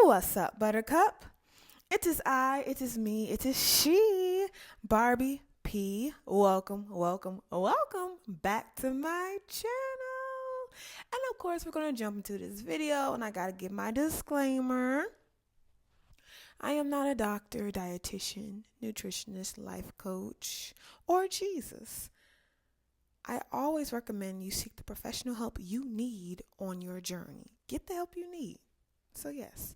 What's up, Buttercup? It is I, it is me, it is she, Barbie P. Welcome back to my channel. And of course, we're going to jump into this video, and I got to give my disclaimer. I am not a doctor, dietitian, nutritionist, life coach, or Jesus. I always recommend you seek the professional help you need on your journey. Get the help you need. So yes.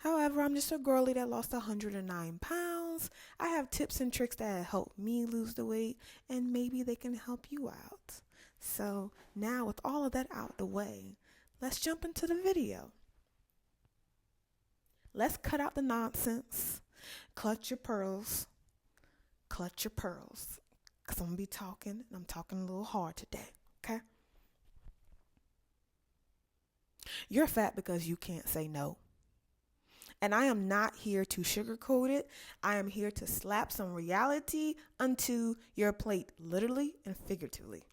However, I'm just a girly that lost 109 pounds. I have tips and tricks that help me lose the weight, and maybe they can help you out. So now with all of that out the way, let's jump into the video. Let's cut out the nonsense. Clutch your pearls. Because I'm going to be talking, and I'm talking a little hard today, okay? You're fat because you can't say no. And I am not here to sugarcoat it. I am here to slap some reality onto your plate, literally and figuratively.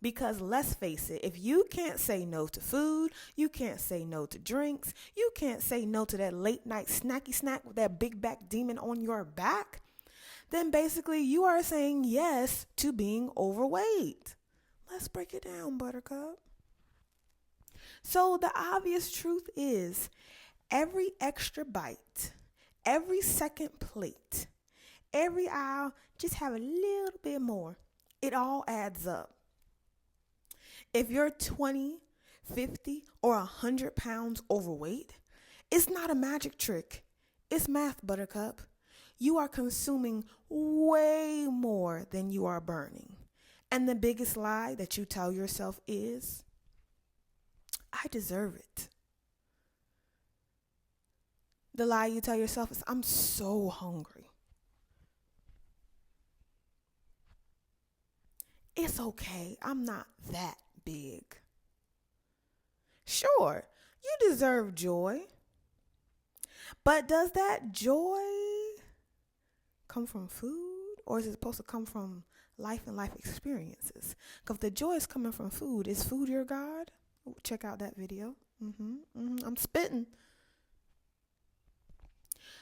Because let's face it, if you can't say no to food, you can't say no to drinks, you can't say no to that late night snacky snack with that big back demon on your back, then basically you are saying yes to being overweight. Let's break it down, Buttercup. So the obvious truth is, every extra bite, every second plate, every aisle, just have a little bit more. It all adds up. If you're 20, 50, or 100 pounds overweight, it's not a magic trick. It's math, Buttercup. You are consuming way more than you are burning. And the biggest lie that you tell yourself is, I deserve it. The lie you tell yourself is, I'm so hungry. It's okay. I'm not that big. Sure, you deserve joy. But does that joy come from food, or is it supposed to come from life and life experiences? Because if the joy is coming from food, is food your God? Check out that video. I'm spitting.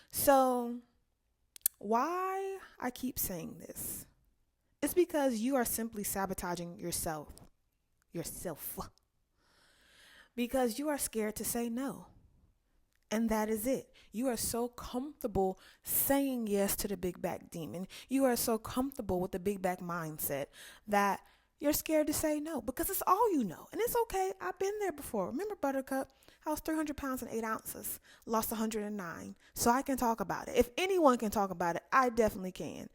So why I keep saying this? It's because you are simply sabotaging yourself. Because you are scared to say no. And that is it. You are so comfortable saying yes to the big back demon. You are so comfortable with the big back mindset that you're scared to say no because it's all you know. And it's okay. I've been there before. Remember, Buttercup? I was 300 pounds and 8 ounces, lost 109. So I can talk about it. If anyone can talk about it, I definitely can.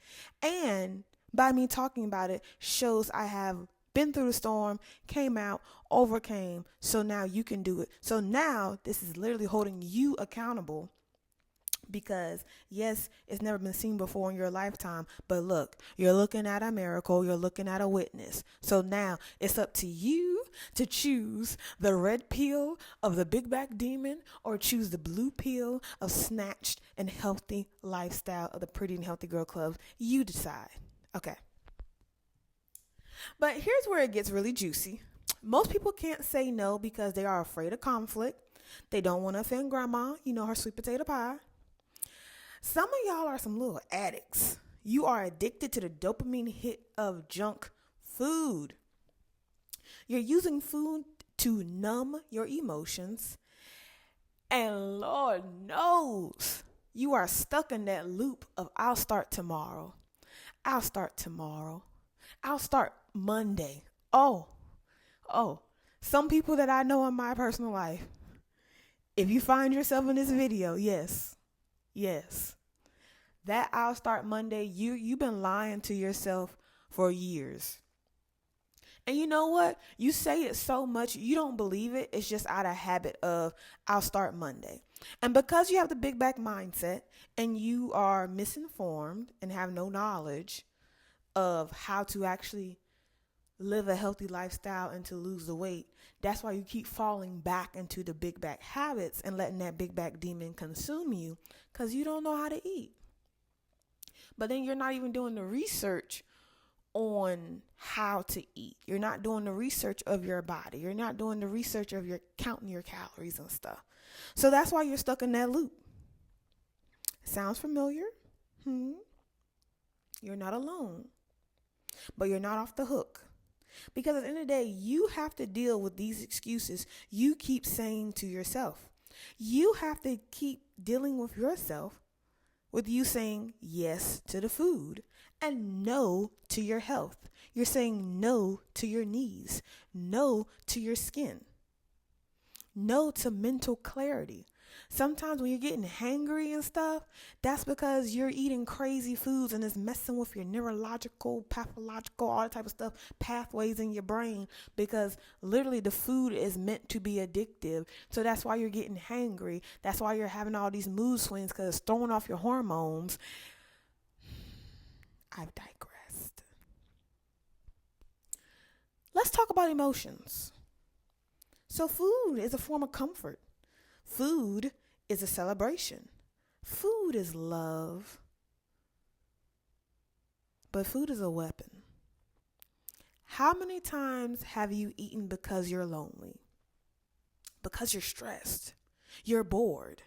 And by me talking about it shows I have been through the storm, came out, overcame. So now you can do it. So now this is literally holding you accountable. Because yes, it's never been seen before in your lifetime, but look, you're looking at a miracle, you're looking at a witness. So now it's up to you to choose the red pill of the big back demon or choose the blue pill of snatched and healthy lifestyle of the Pretty and Healthy Girl Club. You decide. Okay. But here's where it gets really juicy. Most people can't say no because they are afraid of conflict. They don't want to offend grandma, her sweet potato pie. Some of y'all are some little addicts. You are addicted to the dopamine hit of junk food. You're using food to numb your emotions. And Lord knows you are stuck in that loop of I'll start tomorrow. I'll start Monday. Oh, some people that I know in my personal life, if you find yourself in this video, yes, that I'll start Monday, you've been lying to yourself for years. And you know what? You say it so much, you don't believe it. It's just out of habit of I'll start Monday. And because you have the big back mindset and you are misinformed and have no knowledge of how to actually live a healthy lifestyle and to lose the weight, that's why you keep falling back into the big back habits and letting that big back demon consume you because you don't know how to eat. But then you're not even doing the research on how to eat. You're not doing the research of your body. You're not doing the research of your counting your calories and stuff. So that's why you're stuck in that loop. Sounds familiar? You're not alone, but you're not off the hook. Because at the end of the day, you have to deal with these excuses you keep saying to yourself. You have to keep dealing with yourself with you saying yes to the food and no to your health. You're saying no to your knees, no to your skin, no to mental clarity. Sometimes when you're getting hangry and stuff, that's because you're eating crazy foods and it's messing with your neurological, pathological, all that type of stuff, pathways in your brain, because literally the food is meant to be addictive. So that's why you're getting hangry. That's why you're having all these mood swings, because it's throwing off your hormones. I've digressed. Let's talk about emotions. So food is a form of comfort. Food is a celebration. Food is love. But food is a weapon. How many times have you eaten because you're lonely? Because you're stressed? You're bored?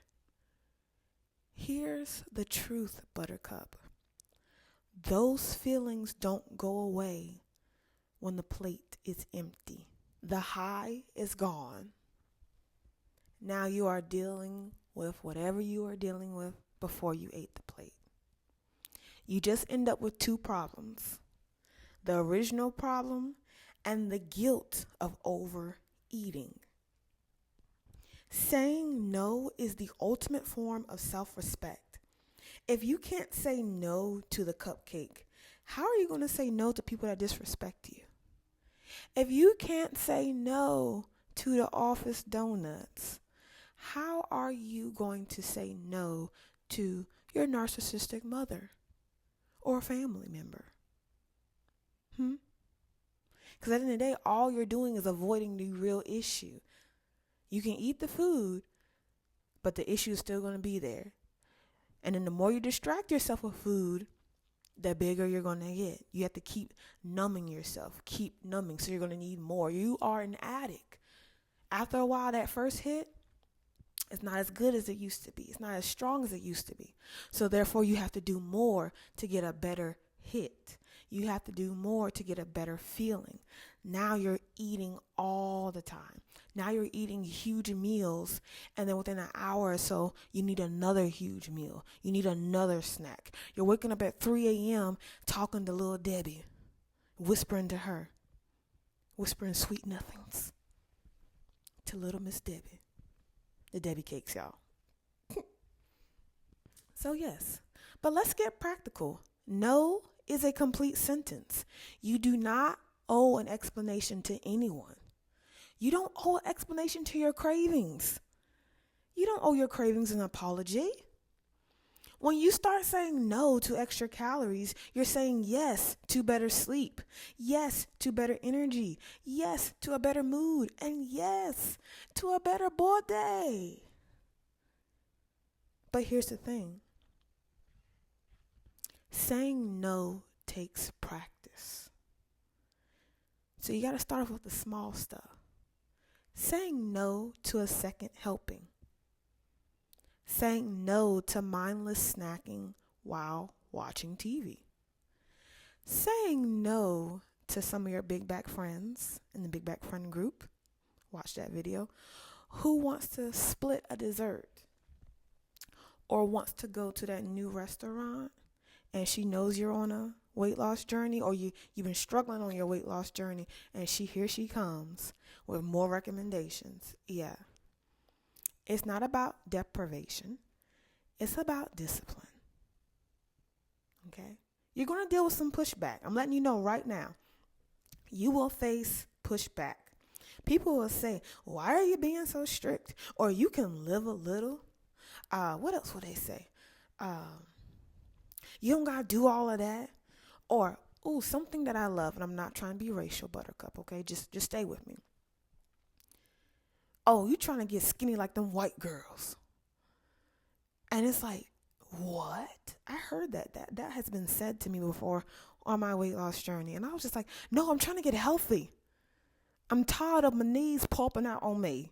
Here's the truth, Buttercup. Those feelings don't go away when the plate is empty. The high is gone. Now you are dealing with whatever you are dealing with before you ate the plate. You just end up with two problems. The original problem and the guilt of overeating. Saying no is the ultimate form of self-respect. If you can't say no to the cupcake, how are you going to say no to people that disrespect you? If you can't say no to the office donuts, how are you going to say no to your narcissistic mother or family member? Because at the end of the day, all you're doing is avoiding the real issue. You can eat the food, but the issue is still going to be there. And then the more you distract yourself with food, the bigger you're going to get. You have to keep numbing yourself, keep numbing, so you're going to need more. You are an addict. After a while, that first hit, it's not as good as it used to be. It's not as strong as it used to be. So therefore, you have to do more to get a better hit. You have to do more to get a better feeling. Now you're eating all the time. Now you're eating huge meals, and then within an hour or so, you need another huge meal. You need another snack. You're waking up at 3 a.m. talking to little Debbie, whispering to her, whispering sweet nothings to little Miss Debbie. The Debbie cakes, y'all. So yes, but let's get practical. No is a complete sentence. You do not owe an explanation to anyone. You don't owe an explanation to your cravings. You don't owe your cravings an apology. When you start saying no to extra calories, you're saying yes to better sleep, yes to better energy, yes to a better mood, and yes to a better body. But here's the thing. Saying no takes practice. So you got to start off with the small stuff. Saying no to a second helping. Saying no to mindless snacking while watching TV. Saying no to some of your big back friends in the big back friend group, watch that video, who wants to split a dessert or wants to go to that new restaurant and she knows you're on a weight loss journey, or you've been struggling on your weight loss journey, and here she comes with more recommendations. Yeah. It's not about deprivation. It's about discipline. Okay? You're going to deal with some pushback. I'm letting you know right now. You will face pushback. People will say, why are you being so strict? Or you can live a little. What else would they say? You don't got to do all of that. Or, something that I love, and I'm not trying to be racial, Buttercup, okay? Just stay with me. Oh, you trying to get skinny like them white girls. And it's like, what? I heard that has been said to me before on my weight loss journey. And I was just like, no, I'm trying to get healthy. I'm tired of my knees popping out on me.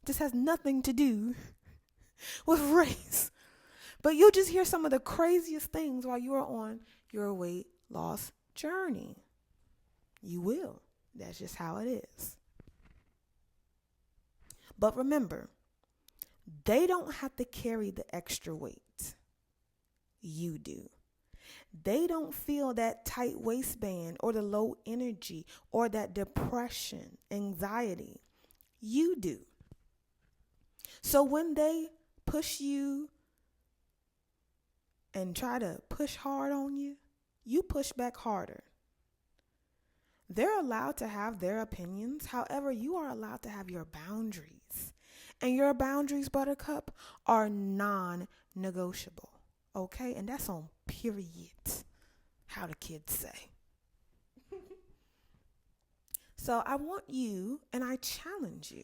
This has nothing to do with race. But you'll just hear some of the craziest things while you are on your weight loss journey. You will. That's just how it is. But remember, they don't have to carry the extra weight. You do. They don't feel that tight waistband or the low energy or that depression, anxiety. You do. So when they push you and try to push hard on you, you push back harder. They're allowed to have their opinions. However, you are allowed to have your boundaries. And your boundaries, Buttercup, are non-negotiable. Okay? And that's on period, how the kids say. So I want you, and I challenge you,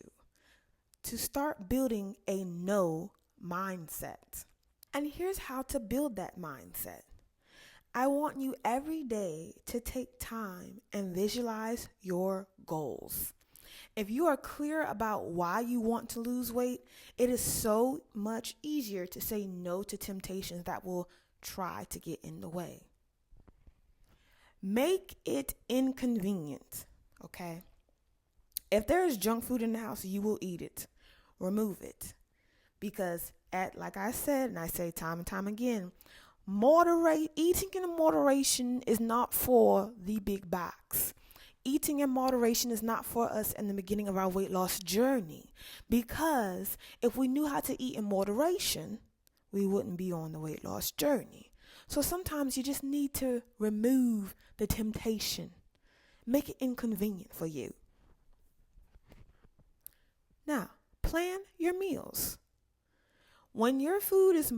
to start building a no mindset. And here's how to build that mindset. I want you every day to take time and visualize your goals. If you are clear about why you want to lose weight, it is so much easier to say no to temptations that will try to get in the way. Make it inconvenient, okay? If there is junk food in the house, you will eat it. Remove it. Because like I said, and I say time and time again, eating in moderation is not for the big bags. Eating in moderation is not for us in the beginning of our weight loss journey. Because if we knew how to eat in moderation, we wouldn't be on the weight loss journey. So sometimes you just need to remove the temptation. Make it inconvenient for you. Now, plan your meals. When your food is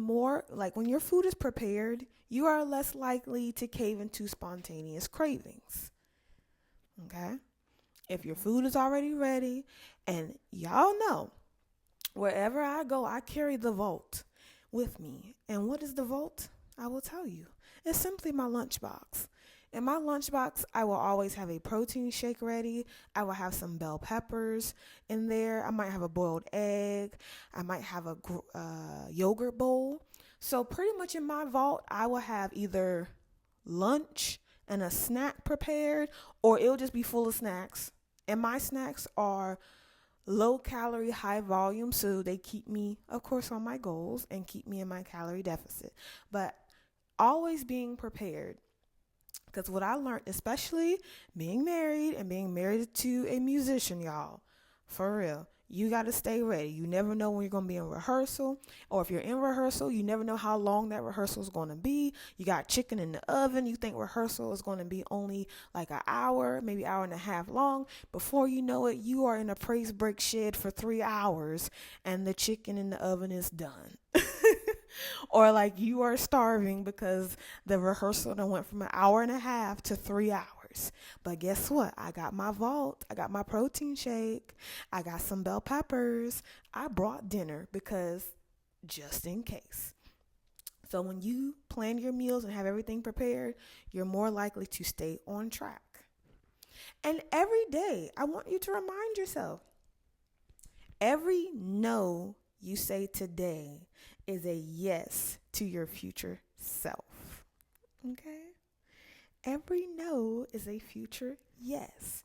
prepared, you are less likely to cave into spontaneous cravings. Okay? If your food is already ready, and y'all know, wherever I go, I carry the vault with me. And what is the vault? I will tell you. It's simply my lunchbox. In my lunchbox, I will always have a protein shake ready. I will have some bell peppers in there. I might have a boiled egg. I might have a yogurt bowl. So pretty much in my vault, I will have either lunch and a snack prepared, or it'll just be full of snacks. And my snacks are low calorie, high volume, so they keep me, of course, on my goals and keep me in my calorie deficit. But always being prepared. Because what I learned, especially being married and being married to a musician, y'all, for real, you got to stay ready. You never know when you're going to be in rehearsal, or if you're in rehearsal, you never know how long that rehearsal is going to be. You got chicken in the oven. You think rehearsal is going to be only like an hour, maybe hour and a half long. Before you know it, you are in a praise break shed for 3 hours and the chicken in the oven is done. Or like you are starving because the rehearsal done went from an hour and a half to 3 hours. But guess what? I got my vault. I got my protein shake. I got some bell peppers. I brought dinner because just in case. So when you plan your meals and have everything prepared, you're more likely to stay on track. And every day, I want you to remind yourself, every no you say today is a yes to your future self. Okay? Every no is a future yes.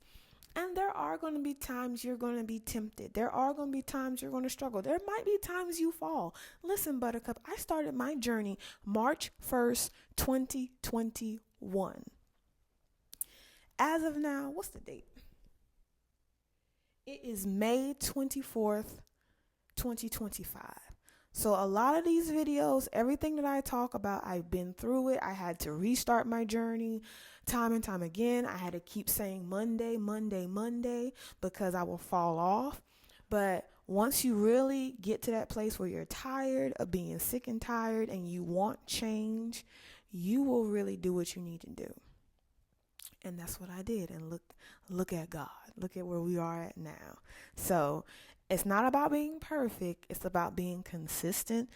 And there are going to be times you're going to be tempted. There are going to be times you're going to struggle. There might be times you fall. Listen, Buttercup, I started my journey March 1st, 2021. As of now, what's the date? It is May 24th, 2025. So a lot of these videos, everything that I talk about, I've been through it. I had to restart my journey time and time again. I had to keep saying Monday, because I will fall off. But once you really get to that place where you're tired of being sick and tired and you want change, you will really do what you need to do. And that's what I did. And look at God. Look at where we are at now. So it's not about being perfect. It's about being consistent.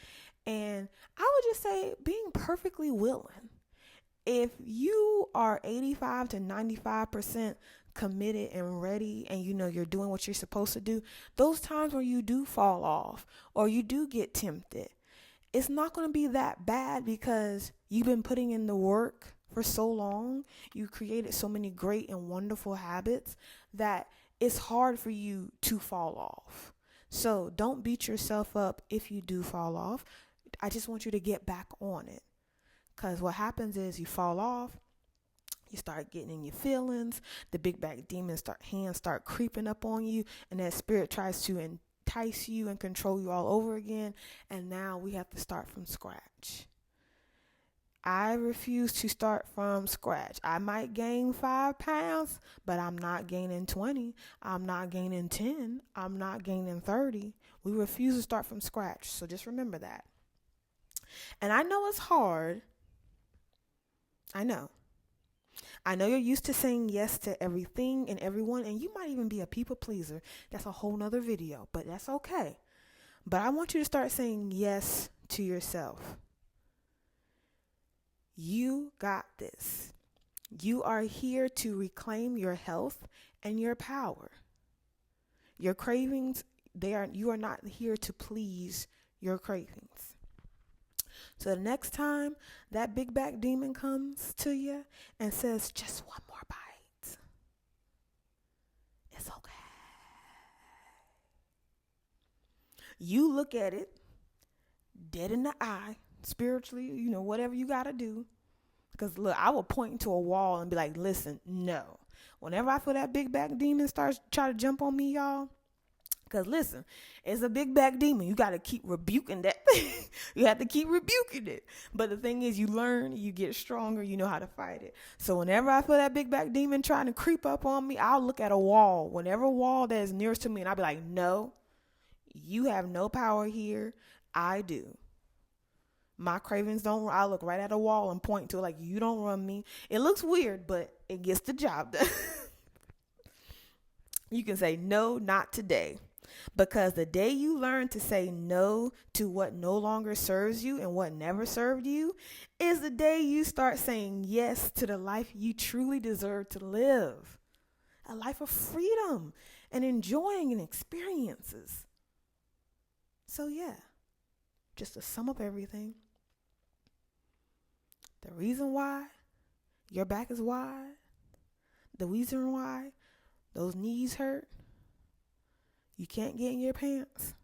And I would just say being perfectly willing. If you are 85 to 95% committed and ready and you know you're doing what you're supposed to do, those times where you do fall off or you do get tempted, it's not going to be that bad because you've been putting in the work for so long. You created so many great and wonderful habits that it's hard for you to fall off. So don't beat yourself up if you do fall off. I just want you to get back on it. Because what happens is you fall off, you start getting in your feelings, the big bad demons hands start creeping up on you, and that spirit tries to entice you and control you all over again. And now we have to start from scratch. I refuse to start from scratch. I might gain 5 pounds, but I'm not gaining 20. I'm not gaining 10. I'm not gaining 30. We refuse to start from scratch. So just remember that. And I know it's hard. I know you're used to saying yes to everything and everyone, and you might even be a people pleaser. That's a whole nother video, but that's okay. But I want you to start saying yes to yourself. You got this. You are here to reclaim your health and your power. Your cravings, you are not here to please your cravings. So the next time that big back demon comes to you and says, just one more bite, it's okay. You look at it dead in the eye, spiritually, whatever you got to do. Because look, I will point to a wall and be like, listen, no. Whenever I feel that big back demon starts trying to jump on me, y'all, because listen, it's a big back demon. You got to keep rebuking that thing. You have to keep rebuking it. But the thing is, you learn, you get stronger, you know how to fight it. So whenever I feel that big back demon trying to creep up on me, I'll look at a wall, whenever wall that is nearest to me, and I'll be like, no, you have no power here. I do. My cravings don't run. I look right at a wall and point to it like, you don't run me. It looks weird, but it gets the job done. You can say, no, not today. Because the day you learn to say no to what no longer serves you and what never served you is the day you start saying yes to the life you truly deserve to live. A life of freedom and enjoying and experiences. So yeah, just to sum up everything, the reason why your back is wide, the reason why those knees hurt, you can't get in your pants,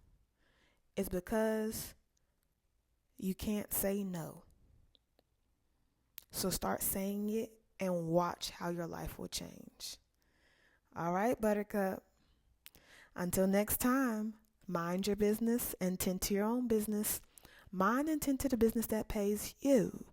it's because you can't say no. So start saying it and watch how your life will change. All right, Buttercup. Until next time, mind your business and tend to your own business. Mind and tend to the business that pays you.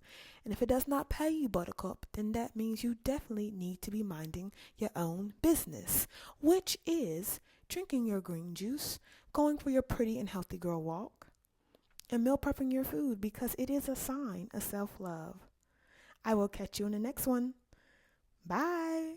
And if it does not pay you, Buttercup, then that means you definitely need to be minding your own business, which is drinking your green juice, going for your pretty and healthy girl walk, and meal prepping your food because it is a sign of self-love. I will catch you in the next one. Bye.